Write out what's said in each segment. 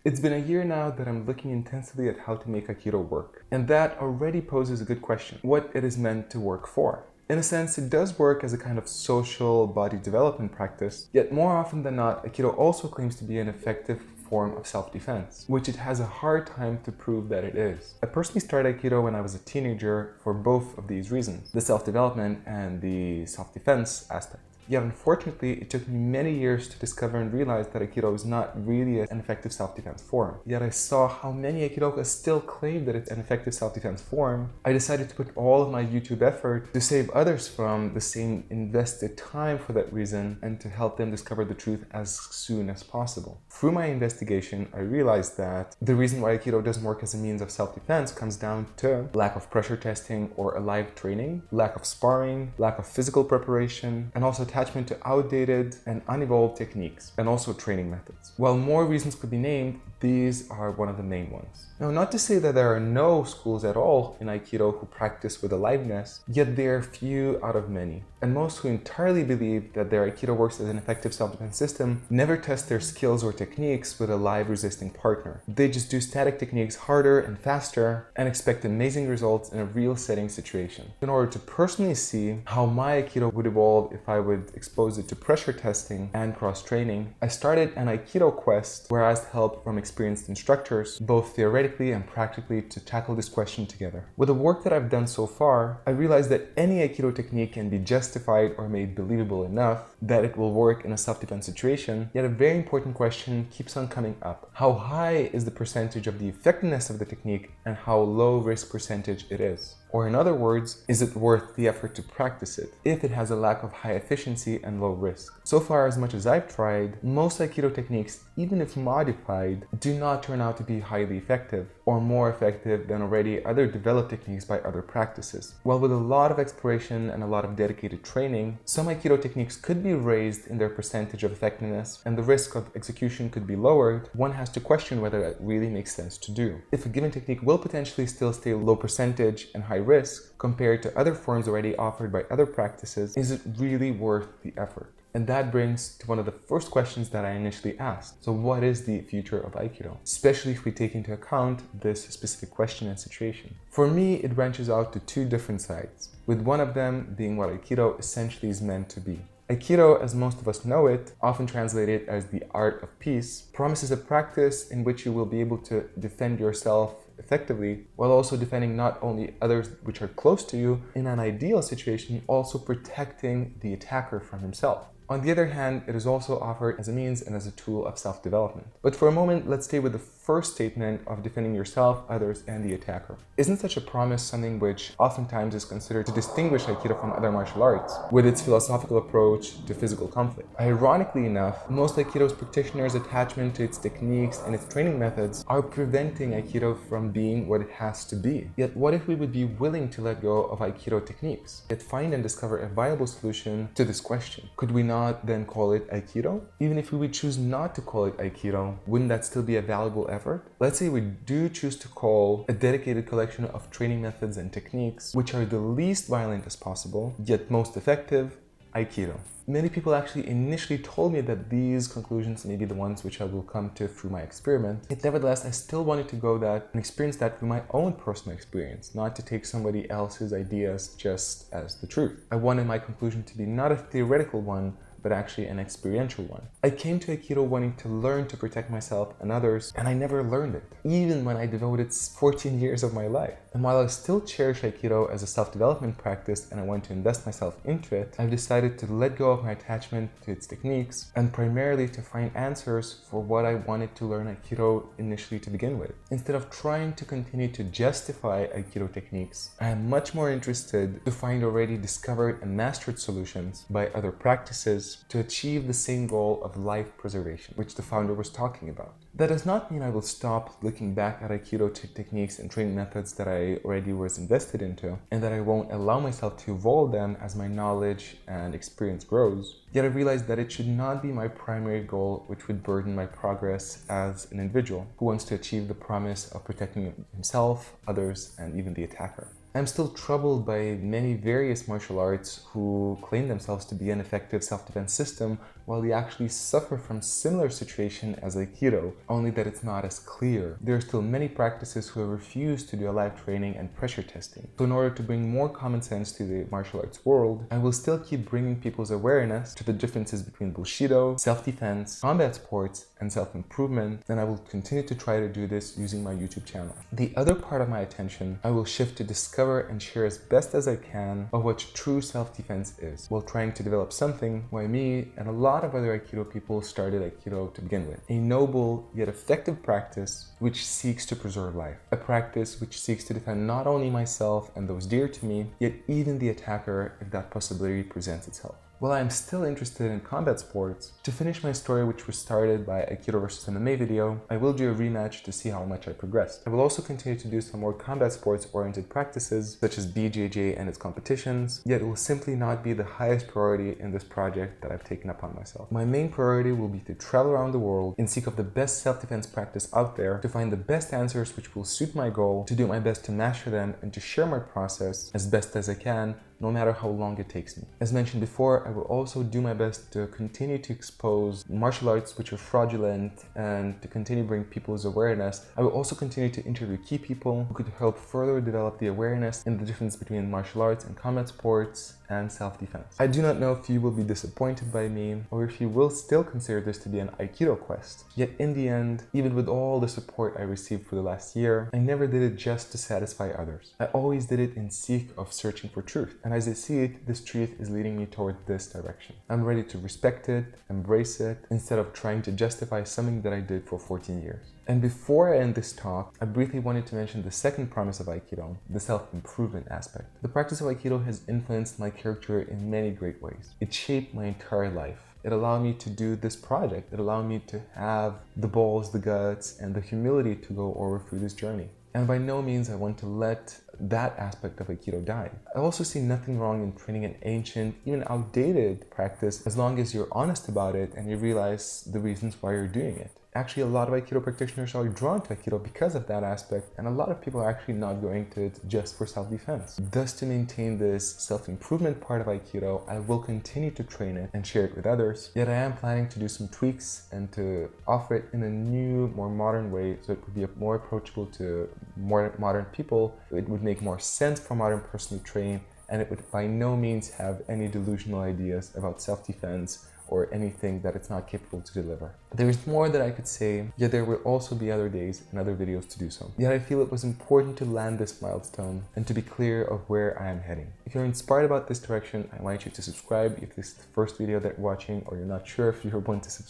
It's been a year now that I'm looking intensively at how to make Aikido work, and that already poses a good question: what it is meant to work for. In a sense, it does work as a kind of social body development practice, yet more often than not, Aikido also claims to be an effective form of self-defense, which it has a hard time to prove that it is. I personally started Aikido when I was a teenager for both of these reasons, the self-development and the self-defense aspect. Yet unfortunately, it took me many years to discover and realize that Aikido is not really an effective self-defense form. Yet I saw how many Aikidokas still claim that it's an effective self-defense form. I decided to put all of my YouTube effort to save others from the same invested time for that reason and to help them discover the truth as soon as possible. Through my investigation, I realized that the reason why Aikido doesn't work as a means of self-defense comes down to lack of pressure testing or alive training, lack of sparring, lack of physical preparation, and also attachment to outdated and unevolved techniques, and also training methods. While more reasons could be named, these are one of the main ones. Now, not to say that there are no schools at all in Aikido who practice with aliveness, yet they are few out of many. And most who entirely believe that their Aikido works as an effective self-defense system never test their skills or techniques with a live resisting partner. They just do static techniques harder and faster and expect amazing results in a real setting situation. In order to personally see how my Aikido would evolve if I would expose it to pressure testing and cross-training, I started an Aikido quest where I asked help from experienced instructors, both theoretically and practically, to tackle this question together. With the work that I've done so far, I realized that any Aikido technique can be justified or made believable enough that it will work in a self-defense situation, yet a very important question keeps on coming up. How high is the percentage of the effectiveness of the technique and how low risk percentage it is? Or in other words, is it worth the effort to practice it if it has a lack of high efficiency and low risk? So far, as much as I've tried, most Aikido techniques, even if modified, do not turn out to be highly effective or more effective than already other developed techniques by other practices. While with a lot of exploration and a lot of dedicated training, some Aikido techniques could be raised in their percentage of effectiveness and the risk of execution could be lowered, one has to question whether that really makes sense to do. If a given technique will potentially still stay low percentage and high risk compared to other forms already offered by other practices, is it really worth the effort? And that brings to one of the first questions that I initially asked. So what is the future of Aikido? Especially if we take into account this specific question and situation. For me, it branches out to two different sides, with one of them being what Aikido essentially is meant to be. Aikido, as most of us know it, often translated as the art of peace, promises a practice in which you will be able to defend yourself effectively, while also defending not only others which are close to you, in an ideal situation, also protecting the attacker from himself. On the other hand, it is also offered as a means and as a tool of self-development. But for a moment, let's stay with the first statement of defending yourself, others, and the attacker. Isn't such a promise something which oftentimes is considered to distinguish Aikido from other martial arts, with its philosophical approach to physical conflict? Ironically enough, most Aikido's practitioners' attachment to its techniques and its training methods are preventing Aikido from being what it has to be. Yet what if we would be willing to let go of Aikido techniques, yet find and discover a viable solution to this question? Could we not then call it Aikido? Even if we would choose not to call it Aikido, wouldn't that still be a valuable effort? Let's say we do choose to call a dedicated collection of training methods and techniques, which are the least violent as possible, yet most effective, Aikido. Many people actually initially told me that these conclusions may be the ones which I will come to through my experiment. Yet nevertheless, I still wanted to go that and experience that through my own personal experience, not to take somebody else's ideas just as the truth. I wanted my conclusion to be not a theoretical one, but actually an experiential one. I came to Aikido wanting to learn to protect myself and others, and I never learned it, even when I devoted 14 years of my life. And while I still cherish Aikido as a self-development practice and I want to invest myself into it, I've decided to let go of my attachment to its techniques and primarily to find answers for what I wanted to learn Aikido initially to begin with. Instead of trying to continue to justify Aikido techniques, I am much more interested to find already discovered and mastered solutions by other practices to achieve the same goal of life preservation, which the founder was talking about. That does not mean I will stop looking back at Aikido techniques and training methods that I already was invested into, and that I won't allow myself to evolve them as my knowledge and experience grows. Yet I realized that it should not be my primary goal, which would burden my progress as an individual who wants to achieve the promise of protecting himself, others, and even the attacker. I'm still troubled by many various martial arts who claim themselves to be an effective self-defense system while they actually suffer from similar situation as Aikido, only that it's not as clear. There are still many practices who have refused to do a live training and pressure testing. So in order to bring more common sense to the martial arts world, I will still keep bringing people's awareness to the differences between Bushido, self-defense, combat sports, and self-improvement, and I will continue to try to do this using my YouTube channel. The other part of my attention I will shift to discover and share as best as I can of what true self-defense is, while trying to develop something why me and a lot of other Aikido people started Aikido to begin with. A noble yet effective practice which seeks to preserve life. A practice which seeks to defend not only myself and those dear to me, yet even the attacker if that possibility presents itself. While I am still interested in combat sports, to finish my story which was started by Aikido vs MMA video, I will do a rematch to see how much I progressed. I will also continue to do some more combat sports oriented practices such as BJJ and its competitions, yet it will simply not be the highest priority in this project that I've taken upon myself. My main priority will be to travel around the world in seek of the best self-defense practice out there, to find the best answers which will suit my goal, to do my best to master them, and to share my process as best as I can, no matter how long it takes me. As mentioned before, I will also do my best to continue to expose martial arts which are fraudulent and to continue bring people's awareness. I will also continue to interview key people who could help further develop the awareness in the difference between martial arts and combat sports and self-defense. I do not know if you will be disappointed by me or if you will still consider this to be an Aikido quest. Yet in the end, even with all the support I received for the last year, I never did it just to satisfy others. I always did it in seek of searching for truth. And as I see it, this truth is leading me toward this direction. I'm ready to respect it, embrace it, instead of trying to justify something that I did for 14 years. And before I end this talk, I briefly wanted to mention the second promise of Aikido, the self-improvement aspect. The practice of Aikido has influenced my character in many great ways. It shaped my entire life. It allowed me to do this project. It allowed me to have the balls, the guts, and the humility to go over through this journey. And by no means I want to let that aspect of Aikido die. I also see nothing wrong in training an ancient, even outdated practice as long as you're honest about it and you realize the reasons why you're doing it. Actually, a lot of Aikido practitioners are drawn to Aikido because of that aspect, and a lot of people are actually not going to it just for self-defense. Thus, to maintain this self-improvement part of Aikido, I will continue to train it and share it with others. Yet I am planning to do some tweaks and to offer it in a new, more modern way so it would be more approachable to more modern people. It would make more sense for a modern person to train, and it would by no means have any delusional ideas about self-defense or anything that it's not capable to deliver. There is more that I could say, yet there will also be other days and other videos to do so. Yet I feel it was important to land this milestone and to be clear of where I am heading. If you're inspired about this direction, I invite you to subscribe if this is the first video that you're watching or you're not sure if you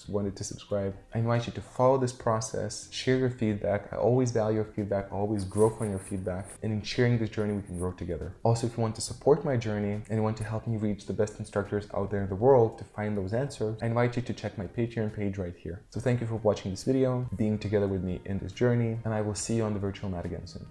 wanted to subscribe. I invite you to follow this process, share your feedback. I always value your feedback, I always grow from your feedback, and in sharing this journey we can grow together. Also, if you want to support my journey and you want to help me reach the best instructors out there in the world to find those answers, I invite you to check my Patreon page right here. So thank you for watching this video, being together with me in this journey, and I will see you on the virtual mat again soon.